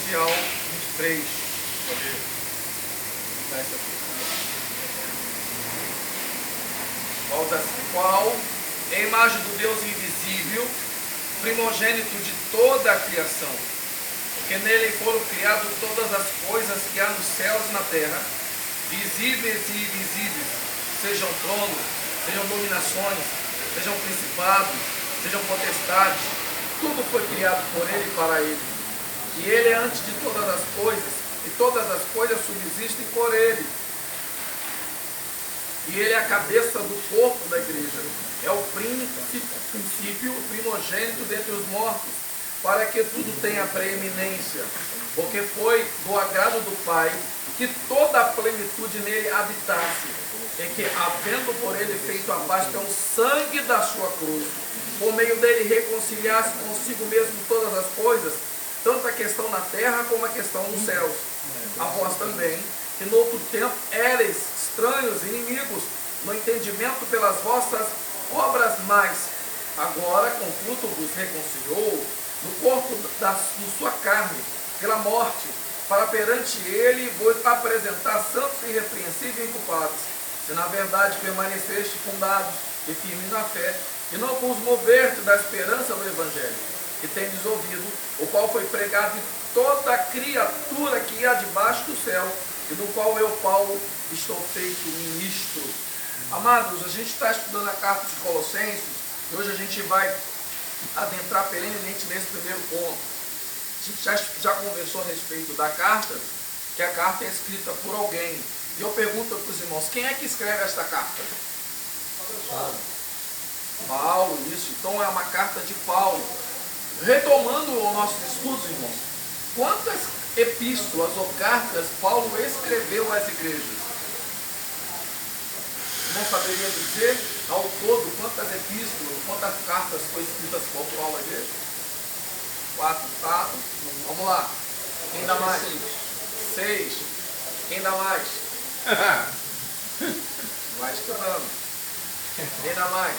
15 ao 23. Pode dar essa aqui. Volta assim. Qual é a imagem do Deus invisível, primogênito de toda a criação? Porque nele foram criadas todas as coisas que há nos céus e na terra, visíveis e invisíveis, sejam tronos, sejam dominações, sejam principados, sejam potestades. Tudo foi criado por ele e para ele. E ele é antes de todas as coisas, e todas as coisas subsistem por ele. E ele é a cabeça do corpo da igreja. É o princípio, o primogênito dentre os mortos, para que tudo tenha preeminência. Porque foi do agrado do Pai que toda a plenitude nele habitasse, e que, havendo por ele feito a paz pelo sangue da sua cruz, por meio dele reconciliasse consigo mesmo todas as coisas, tanto a questão na terra como a questão nos céus. A vós também, que no outro tempo éreis estranhos, inimigos, no entendimento pelas vossas obras, mas agora, contudo, vos reconciliou no corpo de sua carne, pela morte, para perante ele vos apresentar santos, irrepreensíveis e inculpados, se na verdade permaneceste fundados e firmes na fé, e não vos moverte da esperança do Evangelho, que tendes ouvido, o qual foi pregado em toda a criatura que há debaixo do céu, e do qual eu, Paulo, estou feito ministro. Amados, a gente está estudando a carta de Colossenses, e hoje a gente vai adentrar perenemente nesse primeiro ponto. A gente já conversou a respeito da carta, que a carta é escrita por alguém. E eu pergunto para os irmãos, quem é que escreve esta carta? Paulo, isso. Então é uma carta de Paulo. Retomando os nossos estudos, irmãos, quantas epístolas ou cartas Paulo escreveu às igrejas? Não saberia dizer ao todo quantas epístolas, quantas cartas foram escritas por Paulo à igreja? 4, tá? Vamos lá. Quem dá mais? 6. Quem dá mais? Vai estudando. Quem dá mais?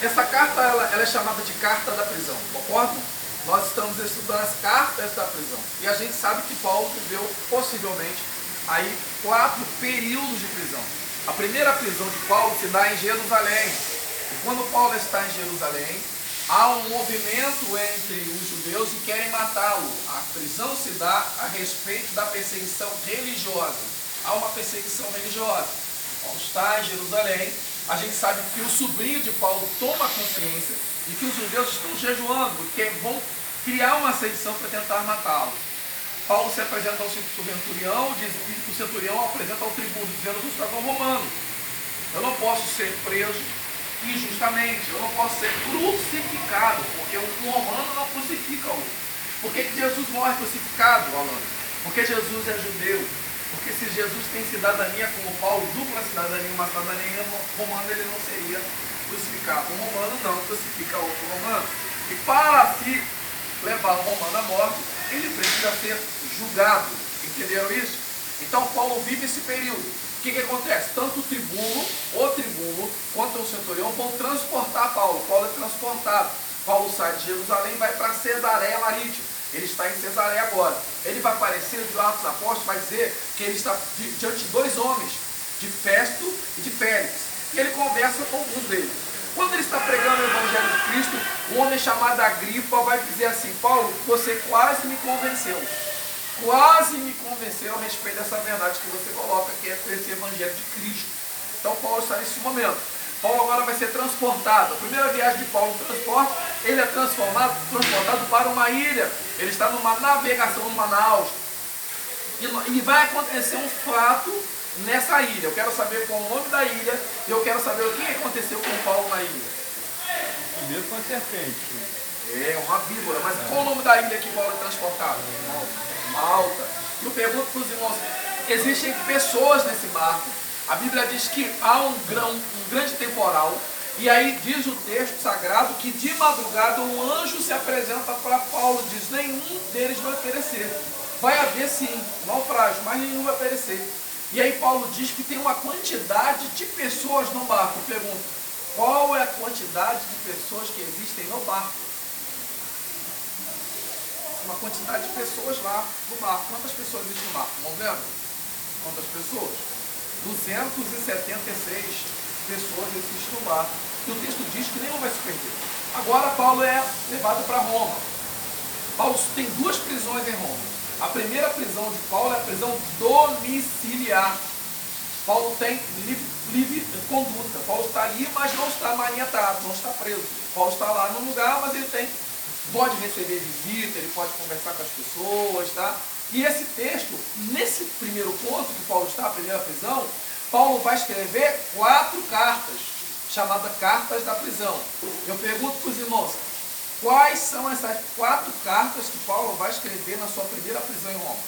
Essa carta ela é chamada de carta da prisão, concorda? Nós estamos estudando as cartas da prisão. E a gente sabe que Paulo viveu possivelmente aí 4 períodos de prisão. A primeira prisão de Paulo se dá em Jerusalém. E quando Paulo está em Jerusalém, há um movimento entre os judeus que querem matá-lo. A prisão se dá a respeito da perseguição religiosa. Há uma perseguição religiosa. Paulo está em Jerusalém. A gente sabe que o sobrinho de Paulo toma consciência de que os judeus estão jejuando, porque vão criar uma sedição para tentar matá-lo. Paulo se apresenta ao centurião, diz que o centurião apresenta ao tribuno, dizendo que eu sou romano. Eu não posso ser preso injustamente, eu não posso ser crucificado, porque um romano não crucifica o. Por que Jesus morre crucificado, Alan? Porque Jesus é judeu. Porque se Jesus tem cidadania como Paulo, dupla cidadania, uma cidadania romana, ele não seria crucificado. Um romano não crucifica outro romano. E para se levar o romano à morte, ele precisa ser julgado. Entenderam isso? Então Paulo vive esse período. O que acontece? Tanto o tribuno, quanto o centurião vão transportar Paulo. Paulo é transportado. Paulo sai de Jerusalém e vai para Cesareia Marítima. Ele está em Cesareia agora. Ele vai aparecer de Atos Apóstolos, vai dizer que ele está diante de 2 homens, de Festo e de Félix. E ele conversa com alguns deles. Quando ele está pregando o Evangelho de Cristo, um homem chamado Agripa vai dizer assim: Paulo, você quase me convenceu. Quase me convenceu a respeito dessa verdade que você coloca, que é esse Evangelho de Cristo. Então Paulo está nesse momento. Paulo agora vai ser transportado. A primeira viagem de Paulo no transporte, ele é transportado para uma ilha. Ele está numa navegação no Manaus. E vai acontecer um fato nessa ilha. Eu quero saber qual é o nome da ilha. E eu quero saber o que aconteceu com Paulo na ilha. Primeiro com a serpente. É, uma víbora. Mas qual é o nome da ilha que Paulo é transportado? Malta. E eu pergunto para os irmãos, existem pessoas nesse barco. A Bíblia diz que há um grande temporal, e aí diz o texto sagrado que de madrugada um anjo se apresenta para Paulo, diz: nenhum deles vai perecer. Vai haver sim naufrágio, mas nenhum vai perecer. E aí Paulo diz que tem uma quantidade de pessoas no barco. Eu pergunto, qual é a quantidade de pessoas que existem no barco? uma quantidade de pessoas lá no barco. Quantas pessoas existem no barco? Vamos vendo? Quantas pessoas? 276 pessoas existem no barco. E o texto diz que nenhum vai se perder. Agora Paulo é levado para Roma. Paulo tem duas prisões em Roma. A primeira prisão de Paulo é a prisão domiciliar. Paulo tem livre conduta. Paulo está ali, mas não está maniatado, não está preso. Paulo está lá no lugar, mas ele pode receber visita, ele pode conversar com as pessoas, tá? E esse texto, nesse primeiro ponto que Paulo está, a primeira prisão, Paulo vai escrever 4 cartas, chamadas cartas da prisão. Eu pergunto para os irmãos, quais são essas 4 cartas que Paulo vai escrever na sua primeira prisão em Roma?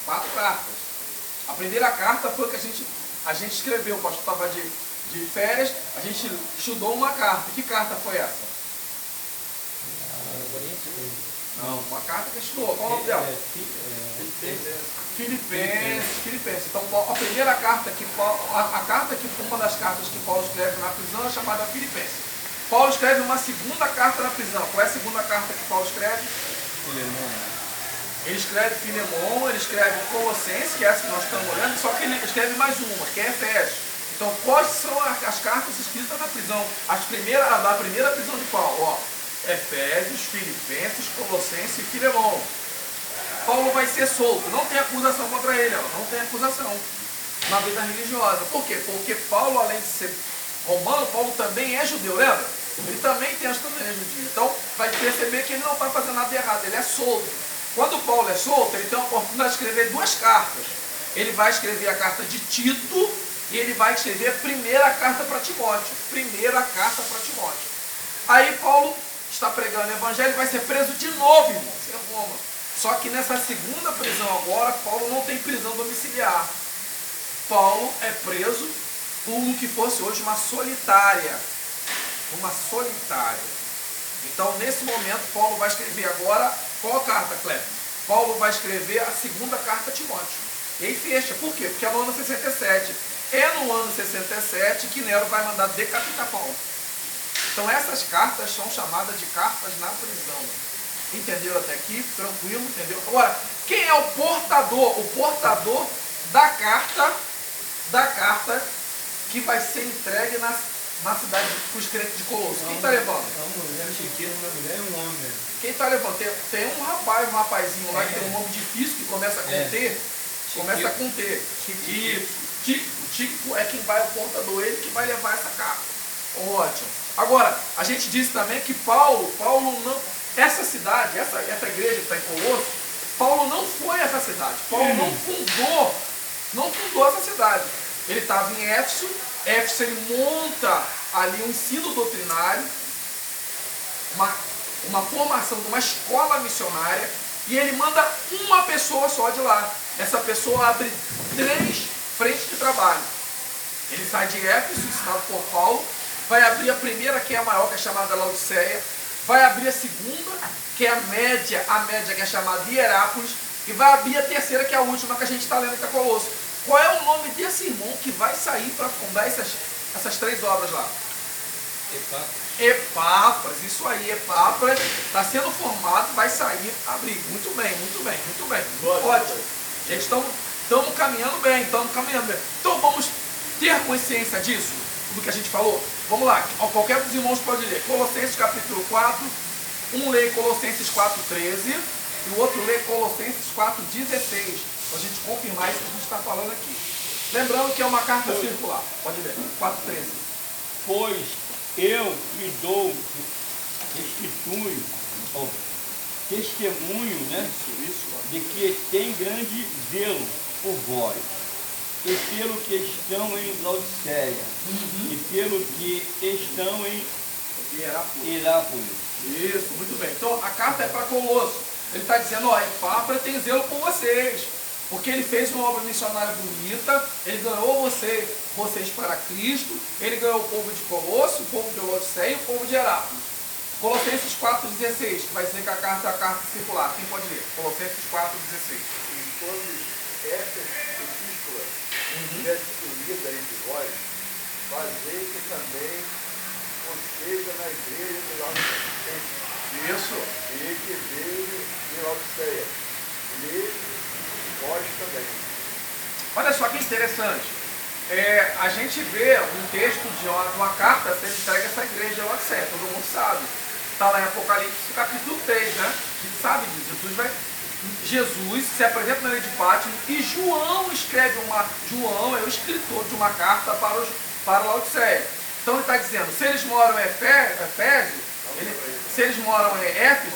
4 cartas. A primeira carta foi que a gente escreveu, o pastor estava de férias, a gente estudou uma carta. Que carta foi essa? Não, uma carta que a gente estudou. Qual o nome dela? Filipenses. Então, a primeira carta uma das cartas que Paulo escreve na prisão é chamada Filipenses. Paulo escreve uma segunda carta na prisão. Qual é a segunda carta que Paulo escreve? Ele escreve Filemon, ele escreve Colossenses, que é essa que nós estamos olhando, só que ele escreve mais uma, que é Efésios. Então, quais são as cartas escritas na prisão? Da primeira prisão de Paulo, ó, Efésios, Filipenses, Colossenses e Filemon. Paulo vai ser solto, não tem acusação contra ele, ó, não tem acusação na vida religiosa. Por quê? Porque Paulo, além de ser romano, Paulo também é judeu, lembra? Ele também tem a cidadania judia. Então, vai perceber que ele não está fazendo nada de errado, ele é solto. Quando Paulo é solto, ele tem a oportunidade de escrever 2 cartas. Ele vai escrever a carta de Tito e ele vai escrever a primeira carta para Timóteo. Primeira carta para Timóteo. Aí Paulo está pregando o evangelho e vai ser preso de novo, irmãos, em Roma. Só que nessa segunda prisão agora, Paulo não tem prisão domiciliar. Paulo é preso por o que fosse hoje uma solitária. Uma solitária. Então, nesse momento, Paulo vai escrever agora, qual carta, Cleber? Paulo vai escrever a segunda carta a Timóteo. E aí fecha. Por quê? Porque é no ano 67. É no ano 67 que Nero vai mandar decapitar Paulo. Então, essas cartas são chamadas de cartas na prisão. Entenderam até aqui? Tranquilo, entendeu? Agora, quem é o portador? O portador da carta que vai ser entregue na cidade para os crentes de Colosso. Quem está levando? Uma mulher chiqueira, uma mulher e um homem. Quem está levando? Tem um rapazinho lá que tem um nome difícil que começa com T. Começa com T. Tico é quem vai, o portador, ele que vai levar essa carta. Ótimo. Agora, a gente disse também que Paulo não. Essa cidade, essa igreja que está em Colosso, Paulo não foi essa cidade. Paulo não fundou essa cidade. Ele estava em Éfeso. Éfeso, ele monta ali um ensino doutrinário, uma formação de uma escola missionária, e ele manda uma pessoa só de lá. Essa pessoa abre 3 frentes de trabalho. Ele sai de Éfeso, ensinado por Paulo, vai abrir a primeira, que é a maior, que é chamada Laodiceia, vai abrir a segunda, que é a média, que é chamada Hierápolis, e vai abrir a terceira, que é a última, que a gente está lendo, que é Colosso. Qual é o nome desse irmão que vai sair para fundar essas 3 obras lá? Epáfras, isso aí, Epáfras está sendo formado, vai sair, abrir. Muito bem. Ótimo. Gente, estamos caminhando bem, Então vamos ter consciência disso, do que a gente falou. Vamos lá, qualquer dos irmãos pode ler. Colossenses capítulo 4, um lê Colossenses 4,13 e o outro lê Colossenses 4,16. Para a gente confirmar isso que a gente está falando aqui. Lembrando que é uma carta circular. Pode ler. 4,13. Pois eu lhe dou testemunho, né? De que tem grande zelo por vós, e pelo que estão em Laodiceia, e pelo que estão em Hierápolis. Isso, muito bem. Então a carta é para Colosso. Ele está dizendo, ó, Epáfras tem zelo por vocês. Porque ele fez uma obra missionária bonita, ele ganhou vocês para Cristo, ele ganhou o povo de Colosso, o povo de Laodiceia e o povo de Hierápolis. Colossenses 4,16, que vai dizer que a carta é a carta circular. Quem pode ler? Colossenses 4,16. Quando esta epístola tiver sido lida entre vós, fazei que também não esteja na igreja de Laodiceia. Isso. E que veio de Laodiceia. E vós também. Olha só que interessante. A gente vê um texto de uma carta sendo entregue a essa igreja de Laodiceia, todo mundo sabe. Está lá em Apocalipse capítulo 3, né? A gente sabe disso. Jesus se apresenta na ilha de Patmos e João escreve João é o escritor de uma carta para Laodiceia. Então ele está dizendo, se eles moram em se eles moram em Éfeso,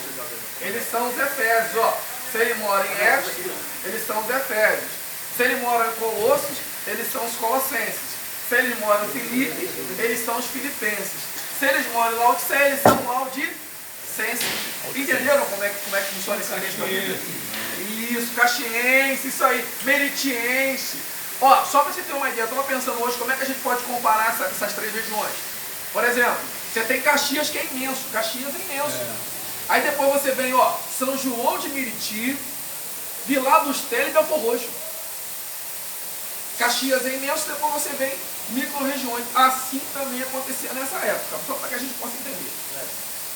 eles são os Efésios. Ó. Se ele mora em Éfeso, eles são os Efésios. Se ele mora em Colossos, eles são os Colossenses. Se eles moram em Filipe, eles são os Filipenses. Se eles moram em Laodiceia, eles são Laodicenses. Entenderam como é que funciona esse texto? Isso, caxiense, isso aí, meritiense. Ó, só para você ter uma ideia, eu estava pensando hoje como é que a gente pode comparar essas três regiões. Por exemplo, você tem Caxias, que é imenso, Caxias é imenso. Aí depois você vem, ó, São João de Meriti, Vila dos Teles e Belfor Roxo. Caxias é imenso, depois você vem micro-regiões. Assim também acontecia nessa época, só para que a gente possa entender.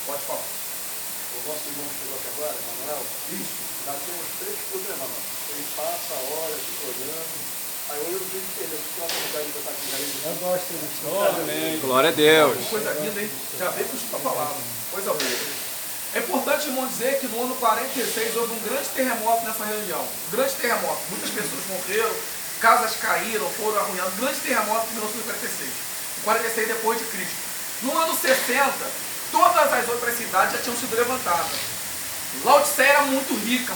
Pode falar. O nosso irmão chegou aqui agora, Manuel. Isso. Já tem uns 3 programas. Ele passa a hora se olhando. Aí hoje eu tenho que entender se tem uma comunidade para estar aqui na igreja. Eu gosto disso. Glória a Deus. Coisa linda, hein? Já veio com isso para falar. Coisa boa. É importante, irmão, dizer que no ano 46 houve um grande terremoto nessa região. Um grande terremoto. Muitas pessoas morreram, casas caíram, foram arruinadas. Um grande terremoto em 1946. 46 depois de Cristo. No ano 60, todas as outras cidades já tinham sido levantadas. Laodiceia era muito rica,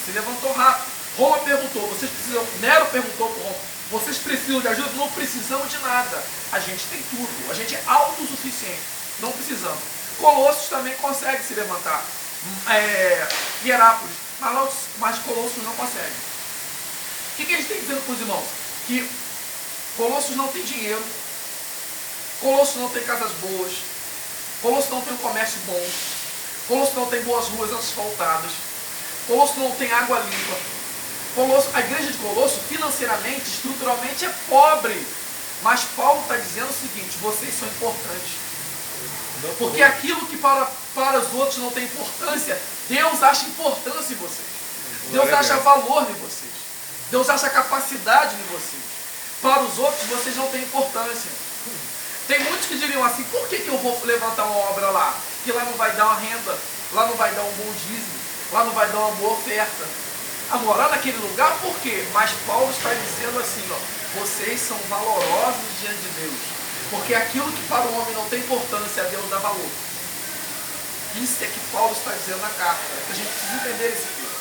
se levantou rápido. Roma perguntou, vocês precisam, Nero perguntou para Roma, vocês precisam de ajuda? Não precisamos de nada. A gente tem tudo, a gente é autossuficiente, não precisamos. Colossos também consegue se levantar. Hierápolis, mas Colossos não consegue. O que a gente tem que dizer para os irmãos? Que Colossos não tem dinheiro, Colossos não tem casas boas, Colossos não tem um comércio bom, Colossos não tem boas ruas asfaltadas, Colossos não tem água limpa. A igreja de Colosso, financeiramente, estruturalmente, é pobre. Mas Paulo está dizendo o seguinte, vocês são importantes. Porque aquilo que para os outros não tem importância, Deus acha importância em vocês. Deus acha valor em vocês. Deus acha capacidade em vocês. Para os outros, vocês não têm importância. Tem muitos que diriam assim, por que eu vou levantar uma obra lá? Que lá não vai dar uma renda, lá não vai dar um bom dízimo, lá não vai dar uma boa oferta. A morar naquele lugar, por quê? Mas Paulo está dizendo assim, ó, vocês são valorosos diante de Deus. Porque aquilo que para o homem não tem importância, a Deus dá valor. Isso é que Paulo está dizendo na carta. Que a gente precisa entender esse texto.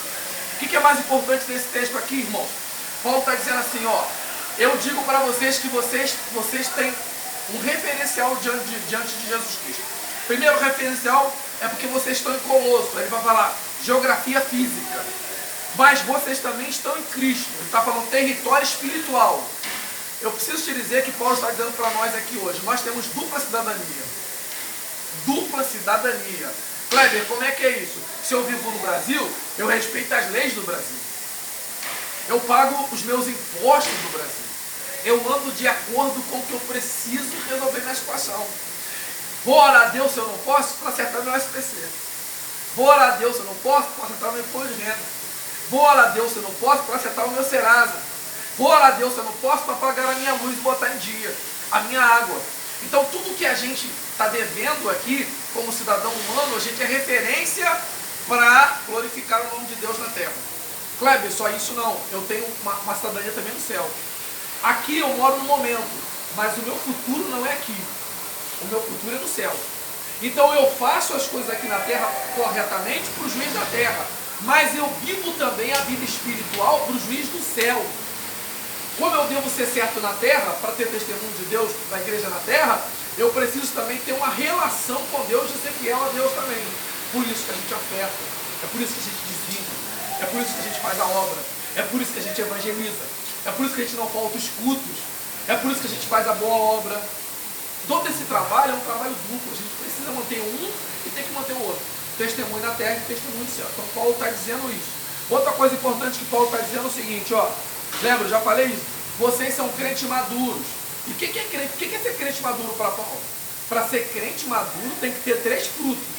O que é mais importante nesse texto aqui, irmãos? Paulo está dizendo assim, ó, eu digo para vocês que vocês têm um referencial diante de Jesus Cristo. Primeiro referencial é porque vocês estão em Colosso. Ele vai falar geografia física. Mas vocês também estão em Cristo. Ele está falando território espiritual. Eu preciso te dizer que Paulo está dizendo para nós aqui hoje. Nós temos dupla cidadania. Dupla cidadania. Kleber, como é que é isso? Se eu vivo no Brasil, eu respeito as leis do Brasil. Eu pago os meus impostos do Brasil. Eu ando de acordo com o que eu preciso resolver minha situação. Vou orar a Deus se eu não posso para acertar meu SPC. Vou orar a Deus se eu não posso para acertar meu imposto de renda. Vou orar a Deus se eu não posso para acertar o meu Serasa. Vou orar a Deus se eu não posso para pagar a minha luz e botar em dia, a minha água. Então tudo que a gente está devendo aqui, como cidadão humano, a gente é referência para glorificar o nome de Deus na terra. Kleber, só isso não. Eu tenho uma cidadania também no céu. Aqui eu moro no momento, mas o meu futuro não é aqui. O meu futuro é no céu. Então eu faço as coisas aqui na terra corretamente para o juiz da terra. Mas eu vivo também a vida espiritual para o juiz do céu. Como eu devo ser certo na terra, para ter testemunho de Deus da igreja na terra, eu preciso também ter uma relação com Deus e ser fiel a Deus também. Por isso que a gente oferta, é por isso que a gente dizima, é por isso que a gente faz a obra, é por isso que a gente evangeliza, é por isso que a gente não falta os cultos, é por isso que a gente faz a boa obra. Todo esse trabalho é um trabalho duplo, a gente precisa manter um e tem que manter o outro. Testemunho na terra e testemunho no céu. Então Paulo está dizendo isso. Outra coisa importante que Paulo está dizendo é o seguinte, ó. Lembra, já falei isso? Vocês são crentes maduros. E o que é crente? O que é ser crente maduro para Paulo? para ser crente maduro tem que ter 3 frutos.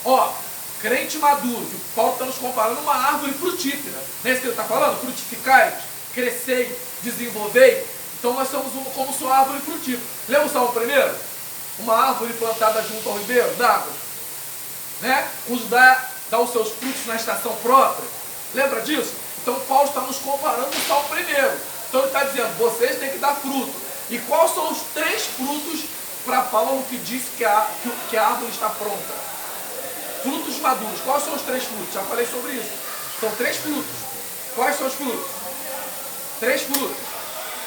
Ó, crente maduro, que Paulo está nos comparando uma árvore frutífera. Não é isso que ele está falando? Frutificai, crescei, desenvolvei. Então nós somos como sua árvore frutífera. Lembra o Salmo primeiro? Uma árvore plantada junto ao ribeiro d'água, né? Cujo dá os seus frutos na estação própria. Lembra disso? Então Paulo está nos comparando com o Salmo primeiro. Então ele está dizendo, vocês têm que dar fruto. E quais são os 3 frutos para Paulo que diz que a árvore está pronta? Frutos maduros. Quais são os 3 frutos? Já falei sobre isso. São 3 frutos. Quais são os frutos? 3 frutos.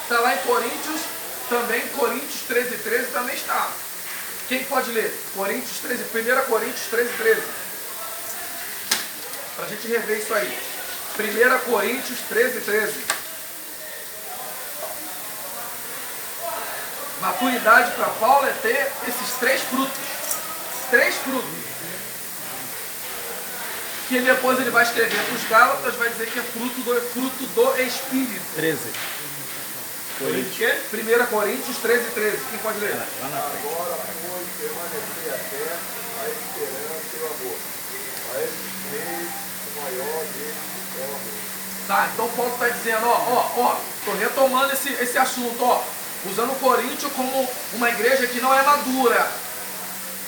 Está lá em Coríntios, também Coríntios 13:13 também está. Quem pode ler? Coríntios 13, 1 Coríntios 13:13. Para a gente rever isso aí. 1 Coríntios 13:13. Maturidade para Paulo é ter esses 3 frutos. 3 frutos. Que depois ele vai escrever para os Gálatas, vai dizer que é fruto do Espírito. 13. 1 Coríntios 13:13. Quem pode ler? Lá na frente. Agora, pois, permanecer a fé, a esperança e o amor. A esses 3, o maior deles é o amor. Tá, então Paulo está dizendo, estou retomando esse assunto, usando o Coríntios como uma igreja que não é madura.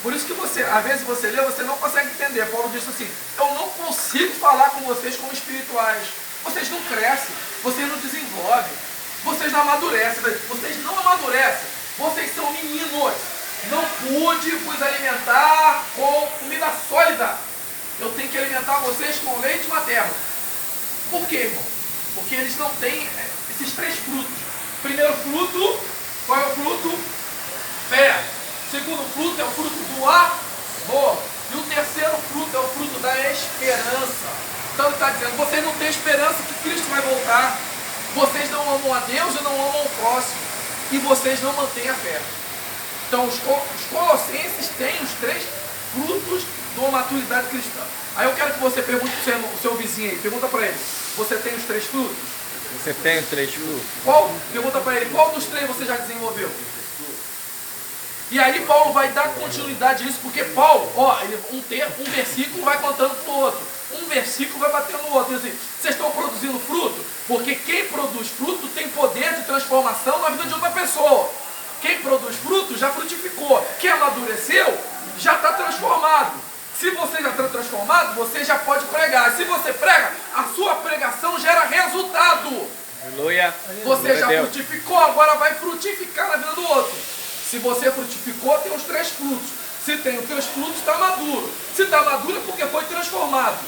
Por isso que você, às vezes você lê, você não consegue entender. Paulo diz assim, eu não consigo falar com vocês como espirituais. Vocês não crescem, vocês não desenvolvem, vocês não amadurecem, vocês não amadurecem, vocês são meninos. Não pude vos alimentar com comida sólida. Eu tenho que alimentar vocês com leite materno. Por quê, irmão? Porque eles não têm esses 3 frutos. Primeiro fruto, qual é o fruto? Fé. Segundo fruto é o fruto do amor. E o terceiro fruto é o fruto da esperança. Então ele está dizendo, vocês não têm esperança que Cristo vai voltar. Vocês não amam a Deus e não amam o próximo. E vocês não mantêm a fé. Então os colossenses têm os 3 frutos de uma maturidade cristã. Aí eu quero que você pergunte para o seu vizinho aí. Pergunta para ele, você tem os 3 frutos? Você tem os 3 frutos? Pergunta para ele, qual dos 3 você já desenvolveu? E aí Paulo vai dar continuidade nisso, porque Paulo, um versículo vai contando para o outro. Um versículo vai batendo no outro. Assim, vocês estão produzindo fruto? Porque quem produz fruto tem poder de transformação na vida de outra pessoa. Quem produz fruto já frutificou. Quem amadureceu já está transformado. Se você já está transformado, você já pode pregar. Se você prega, a sua pregação gera resultado. Aleluia. Você já frutificou, agora vai frutificar na vida do outro. Se você frutificou, tem os 3 frutos. Se tem os 3 frutos, está maduro. Se está maduro é porque foi transformado.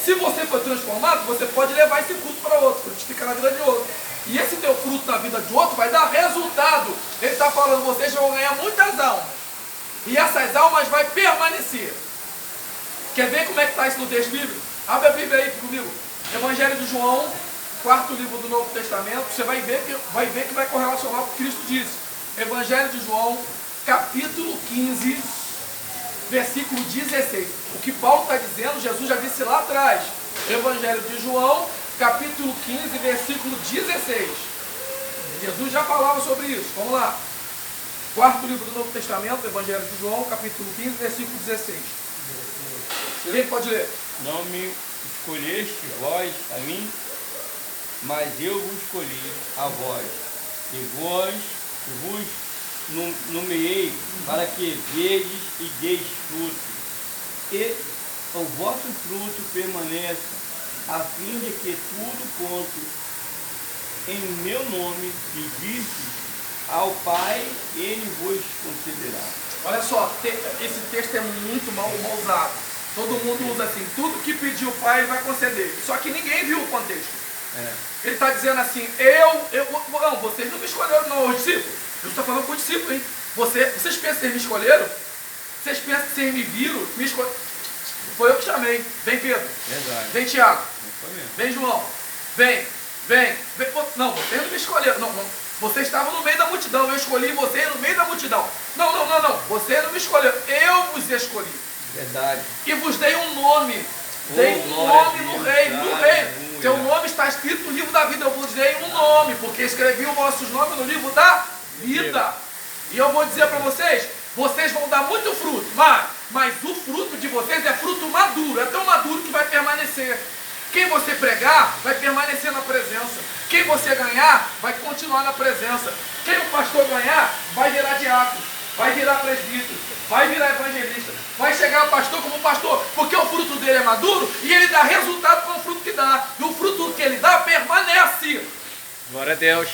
Se você foi transformado, você pode levar esse fruto para outro, frutificar na vida de outro. E esse teu fruto na vida de outro vai dar resultado. Ele está falando, vocês vão ganhar muitas almas. E essas almas vão permanecer. Quer ver como é que está isso no texto bíblico? Abre a Bíblia aí comigo. Evangelho de João, 4º livro do Novo Testamento. Você vai ver que vai correlacionar com o que Cristo disse. Evangelho de João, capítulo 15, versículo 16. O que Paulo está dizendo, Jesus já disse lá atrás. Evangelho de João, capítulo 15, versículo 16. Jesus já falava sobre isso. Vamos lá. 4º livro do Novo Testamento, Evangelho de João, capítulo 15, versículo 16. Quem pode ler? Não me escolheste vós a mim, mas eu vos escolhi a vós. E vós vos nomeei para que vedes e deis fruto, e o vosso fruto permaneça, a fim de que tudo quanto em meu nome pedirdes ao Pai, Ele vos concederá. Olha só, esse texto é muito mal usado. Todo mundo usa assim, tudo que pedir o Pai, Ele vai conceder. Só que ninguém viu o contexto. Ele está dizendo assim, não, vocês não me escolheram não, os discípulos. Eu estou falando com os discípulos, hein? Vocês pensam que vocês me escolheram? Vocês pensam que vocês me viram? Foi eu que chamei. Vem Pedro. Verdade. Vem Tiago. Vem João. Vem. Não, vocês não me escolheram. Não. Vocês estavam no meio da multidão. Eu escolhi vocês no meio da multidão. Não. Vocês não me escolheram. Eu vos escolhi. Verdade. E vos dei um nome. Dei um nome no reino. Teu nome está escrito no livro da vida. Eu vos dei um nome, porque escrevi os vossos nomes no livro da vida. E eu vou dizer para vocês, vocês vão dar muito fruto, mas o fruto de vocês é fruto maduro, é tão maduro que vai permanecer. Quem você pregar vai permanecer na presença. Quem você ganhar vai continuar na presença. Quem o pastor ganhar vai virar diácono, vai virar presbítero, vai virar evangelista, vai chegar o pastor como pastor, porque o fruto dele é maduro e ele dá resultado com o fruto que dá. E o fruto que ele dá permanece. Glória a Deus.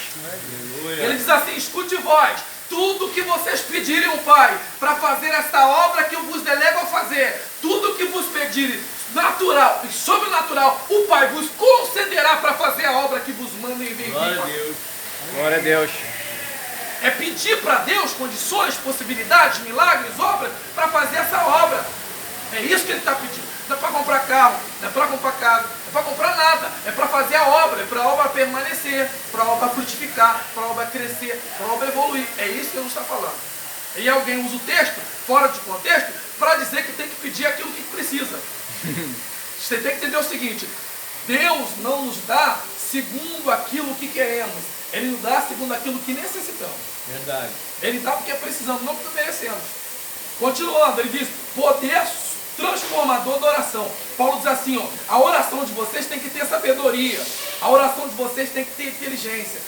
Ele diz assim: escute vós, tudo que vocês pedirem ao Pai para fazer esta obra que eu vos delego a fazer, tudo que vos pedirem, natural e sobrenatural, o Pai vos concederá para fazer a obra que vos manda e envia. Glória a Deus. Glória a Deus. É pedir para Deus condições, possibilidades, milagres, obras, para fazer essa obra. É isso que ele está pedindo. Não é para comprar carro, não é para comprar casa, não é para comprar nada. É para fazer a obra, é para a obra permanecer, para a obra frutificar, para a obra crescer, para a obra evoluir. É isso que ele está falando. E alguém usa o texto, fora de contexto, para dizer que tem que pedir aquilo que precisa. Você tem que entender o seguinte: Deus não nos dá segundo aquilo que queremos, Ele nos dá segundo aquilo que necessitamos. Verdade. Ele dá porque precisamos, não porque merecemos. Continuando, ele diz: poder transformador da oração. Paulo diz assim, ó: a oração de vocês tem que ter sabedoria, a oração de vocês tem que ter inteligência,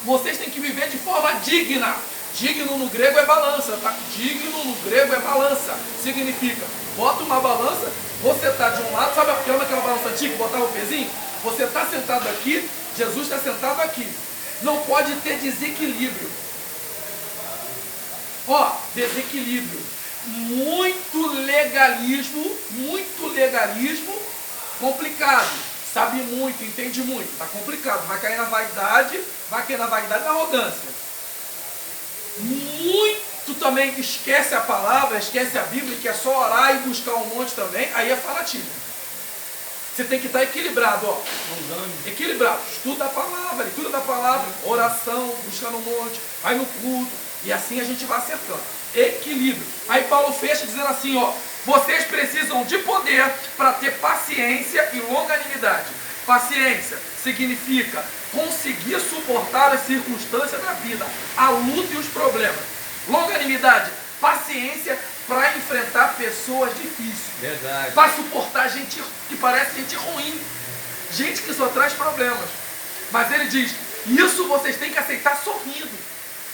vocês têm que viver de forma digna. Digno no grego é balança, tá? Digno no grego é balança. Significa, bota uma balança, você está de um lado, sabe aquela balança antiga que botava o pezinho? Você está sentado aqui, Jesus está sentado aqui. Não pode ter desequilíbrio. Ó, desequilíbrio. Muito legalismo, complicado. Sabe muito, entende muito, tá complicado. Vai cair na vaidade, na arrogância. Muito também esquece a palavra, esquece a Bíblia, que é só orar e buscar um monte também, aí é fanatismo. Você tem que estar equilibrado, ó. Equilibrado. Estuda a palavra, leitura da palavra, oração, buscar no monte, vai no culto, e assim a gente vai acertando. Equilíbrio. Aí Paulo fecha dizendo assim, ó: vocês precisam de poder para ter paciência e longanimidade. Paciência significa conseguir suportar as circunstâncias da vida, a luta e os problemas. Longanimidade, paciência para enfrentar pessoas difíceis. Verdade. Para suportar gente que parece gente ruim, gente que só traz problemas. Mas ele diz: isso vocês têm que aceitar sorrindo,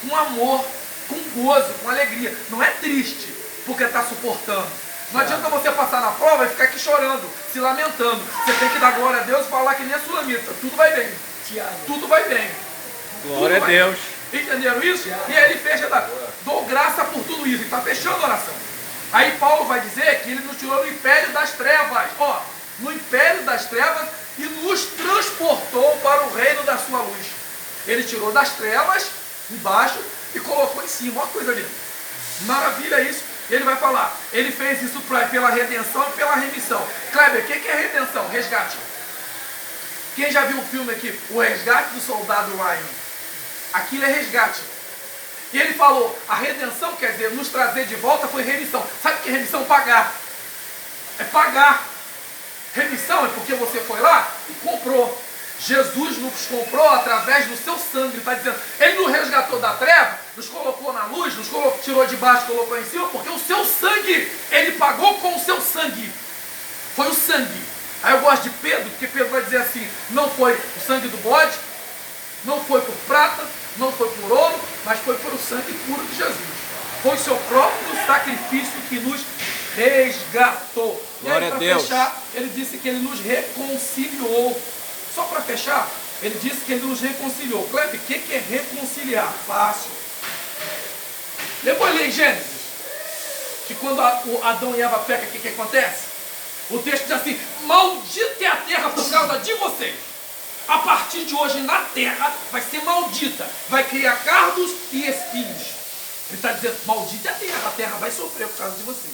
com amor, com gozo, com alegria. Não é triste porque está suportando. Não adianta você passar na prova e ficar aqui chorando, se lamentando. Você tem que dar glória a Deus e falar que nem a sulamita. Tudo vai bem. Tudo vai bem. Glória a Deus. Entenderam isso? E aí ele fecha, dou graça por tudo isso. Ele está fechando a oração. Aí Paulo vai dizer que ele nos tirou do império das trevas. Ó, no império das trevas, e nos transportou para o reino da sua luz. Ele tirou das trevas, embaixo, e colocou em cima. Olha a coisa ali. Maravilha isso. Ele vai falar, ele fez isso pela redenção e pela remissão. Kleber, o que é redenção? Resgate. Quem já viu o filme aqui, O Resgate do Soldado Ryan? Aquilo é resgate. E ele falou, a redenção quer dizer, nos trazer de volta foi remissão. Sabe o que é remissão? Pagar. É pagar. Remissão é porque você foi lá e comprou. Jesus nos comprou através do seu sangue. Ele está dizendo, ele nos resgatou da treva, nos colocou na luz, tirou de baixo, colocou em cima, porque o seu sangue, ele pagou com o seu sangue. Foi o sangue. Aí eu gosto de Pedro, porque Pedro vai dizer assim, não foi o sangue do bode, não foi por prata, não foi por ouro, mas foi por o sangue puro de Jesus. Foi o seu próprio sacrifício que nos resgatou. Glória e aí, a Deus. fechar, ele disse que ele nos reconciliou. Só para fechar, ele disse que ele nos reconciliou. Kleber, o que é reconciliar? Fácil. Depois lê em Gênesis, que quando Adão e Eva pecam, o que acontece? O texto diz assim, maldita é a terra por causa de vocês. A partir de hoje na terra vai ser maldita, vai criar cardos e espinhos. Ele está dizendo, maldita é a terra vai sofrer por causa de vocês.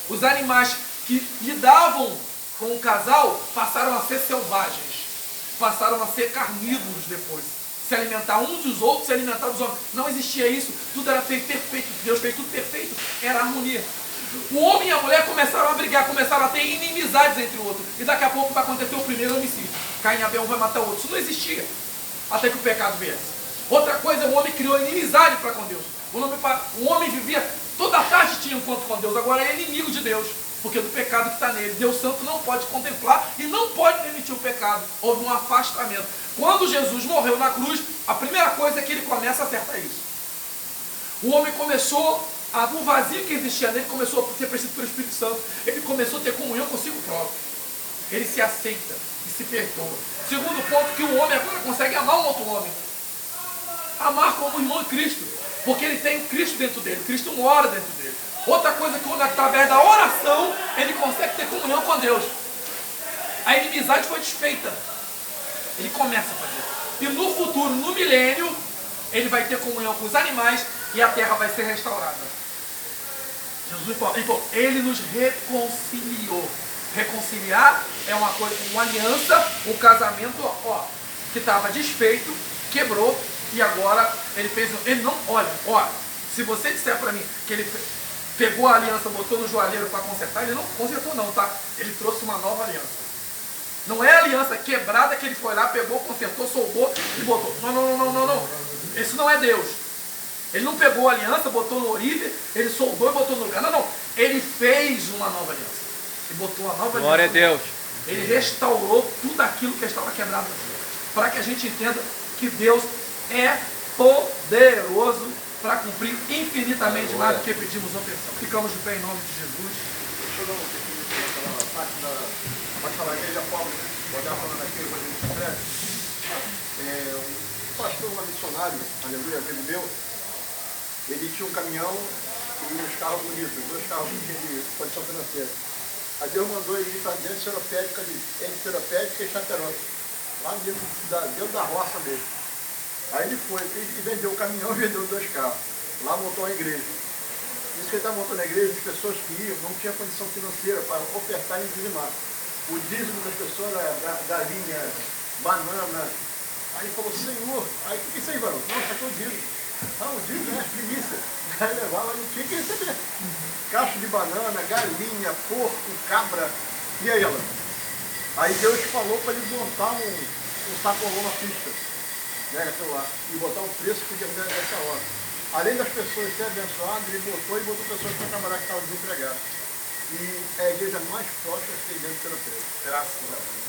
Os animais que lidavam com o casal passaram a ser selvagens. Passaram a ser carnívoros depois. Se alimentar uns dos outros, se alimentar dos homens. Não existia isso. Tudo era feito perfeito. Deus fez tudo perfeito. Era harmonia. O homem e a mulher começaram a brigar, começaram a ter inimizades entre o outro. E daqui a pouco vai acontecer o primeiro homicídio. Caim e Abel vai matar o outro. Isso não existia. Até que o pecado viesse. Outra coisa, o homem criou inimizade para com Deus. O homem vivia, toda a tarde tinha um encontro com Deus, agora é inimigo de Deus, porque do pecado que está nele. Deus Santo não pode contemplar e não pode permitir o pecado. Houve um afastamento. Quando Jesus morreu na cruz, a primeira coisa é que ele começa a acertar isso. O homem começou, o vazio que existia nele começou a ser preenchido pelo Espírito Santo. Ele começou a ter comunhão consigo próprio. Ele se aceita e se perdoa. Segundo ponto, que o homem agora consegue amar um outro homem. Amar como irmão de Cristo. Porque ele tem Cristo dentro dele. Cristo mora dentro dele. Outra coisa que o homem, através da oração, ele consegue ter comunhão com Deus. A inimizade foi desfeita. Ele começa a fazer. E no futuro, no milênio, ele vai ter comunhão com os animais e a terra vai ser restaurada. Jesus falou, ele nos reconciliou. Reconciliar é uma coisa, uma aliança, um casamento, que estava desfeito, quebrou, e agora ele fez. Ele não, olha, se você disser para mim que ele pegou a aliança, botou no joalheiro para consertar, ele não consertou não, tá? Ele trouxe uma nova aliança. Não é a aliança quebrada que ele foi lá, pegou, consertou, soldou e botou. Não. Isso não é Deus. Ele não pegou a aliança, botou no orive, ele soldou e botou no lugar. Não. Ele fez uma nova aliança. E botou uma nova aliança. Glória a Deus. Ele restaurou tudo aquilo que estava quebrado. Para que a gente entenda que Deus é poderoso para cumprir infinitamente mais do que pedimos ou pensamos. Ficamos de pé em nome de Jesus. Deixa eu dar um pouquinho naquela parte da... Pode falar, igreja pobre, pode estar falando aqui, depois a gente aprende. Um pastor, um missionário, aleluia, amigo meu, ele tinha um caminhão e uns carros bonitos, 2 carros de condição financeira. Aí Deus mandou ele ir para dentro de Seropédica, entre Seropédica e Chaperó, lá dentro da roça dele. Aí ele foi, e vendeu o caminhão e vendeu 2 carros. Lá montou uma igreja. Isso que ele está montando a igreja, as pessoas que iam não tinham condição financeira para ofertar e dizimar. O dízimo das pessoas era galinha, banana. Aí ele falou, Senhor, aí o que é isso aí, varão? Não, isso aqui é o dízimo. O dízimo é primícia. Aí levava, não tinha que receber. Caixa de banana, galinha, porco, cabra. E aí, ela? Aí Deus falou para ele montar um sacolão na pista, né, lá, e botar um preço que podia vender nessa hora. Além das pessoas serem abençoadas, ele botou pessoas para trabalhar que estavam desempregadas. E é a igreja mais forte que tem dentro do terapeuta. Graças a Deus.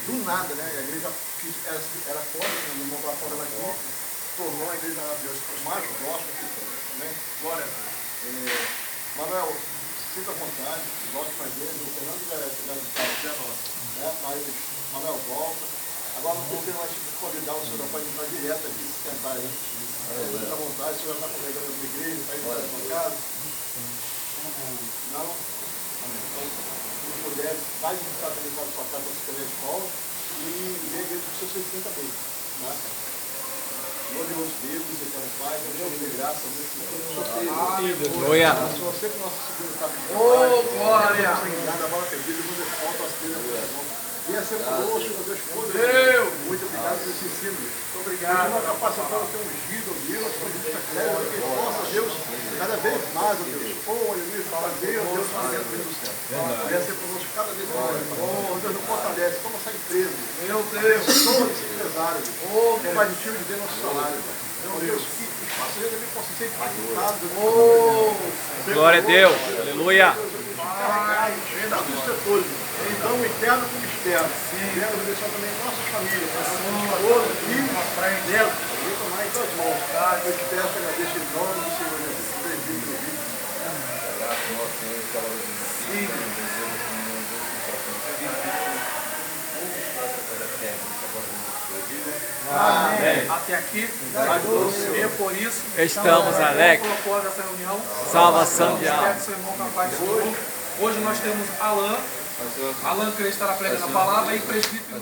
Do nada, né? A igreja era pobre, não montou a forma aqui, tornou a igreja maravilhosa, mais gosta que tem. Né? Glória a Deus. Manuel, sinta à vontade, volte com a igreja. O Fernando já é nosso. Mas Manuel volta. Agora não sei se vai te convidar, o senhor pode entrar direto aqui, se sentar aí. Sinta à vontade, o senhor vai estar congregando a igreja, está aí para sua casa. Não? Então, se puder, vai visitar também para a sua casa, para se conhecer de Paulo, e ver a igreja que você se sinta bem. Glorioso Deus, eterno Pai, Deus de graça, Deus que tudo Aleluia. se você que nosso seguro está de Glória! nada, bola perdida, muda de volta às filhas do coração. Venha ser conosco, meu Deus, poderoso. Muito obrigado por esse ensino. Muito obrigado. Deus, capacitado a ter ungido, Deus, para que ele possa, Deus, cada vez mais, Deus. Aleluia, fazer, Deus, fazer o do céu. Venha ser conosco cada vez mais. Deus, não fortalece, toma essa empresa. Meu Deus, todos os empresários. Que vai de tiro de ver nosso salário. Meu Deus, que faça ele também possa ser impactado. Glória a Deus. Aleluia. Venda dos setores, então interno como externo. Quero abençoar também nossas famílias, esposa, filhos, netos, e tomar em tuas mãos. Eu te peço, agradeço em nome do Senhor Jesus. Bendito no vídeo. Amém. Até aqui, e por isso Estamos alegres. Essa reunião, Salvação de espero alma. que seu irmão capaz de Hoje nós temos Alan Crente estará pregando a palavra e presbítero.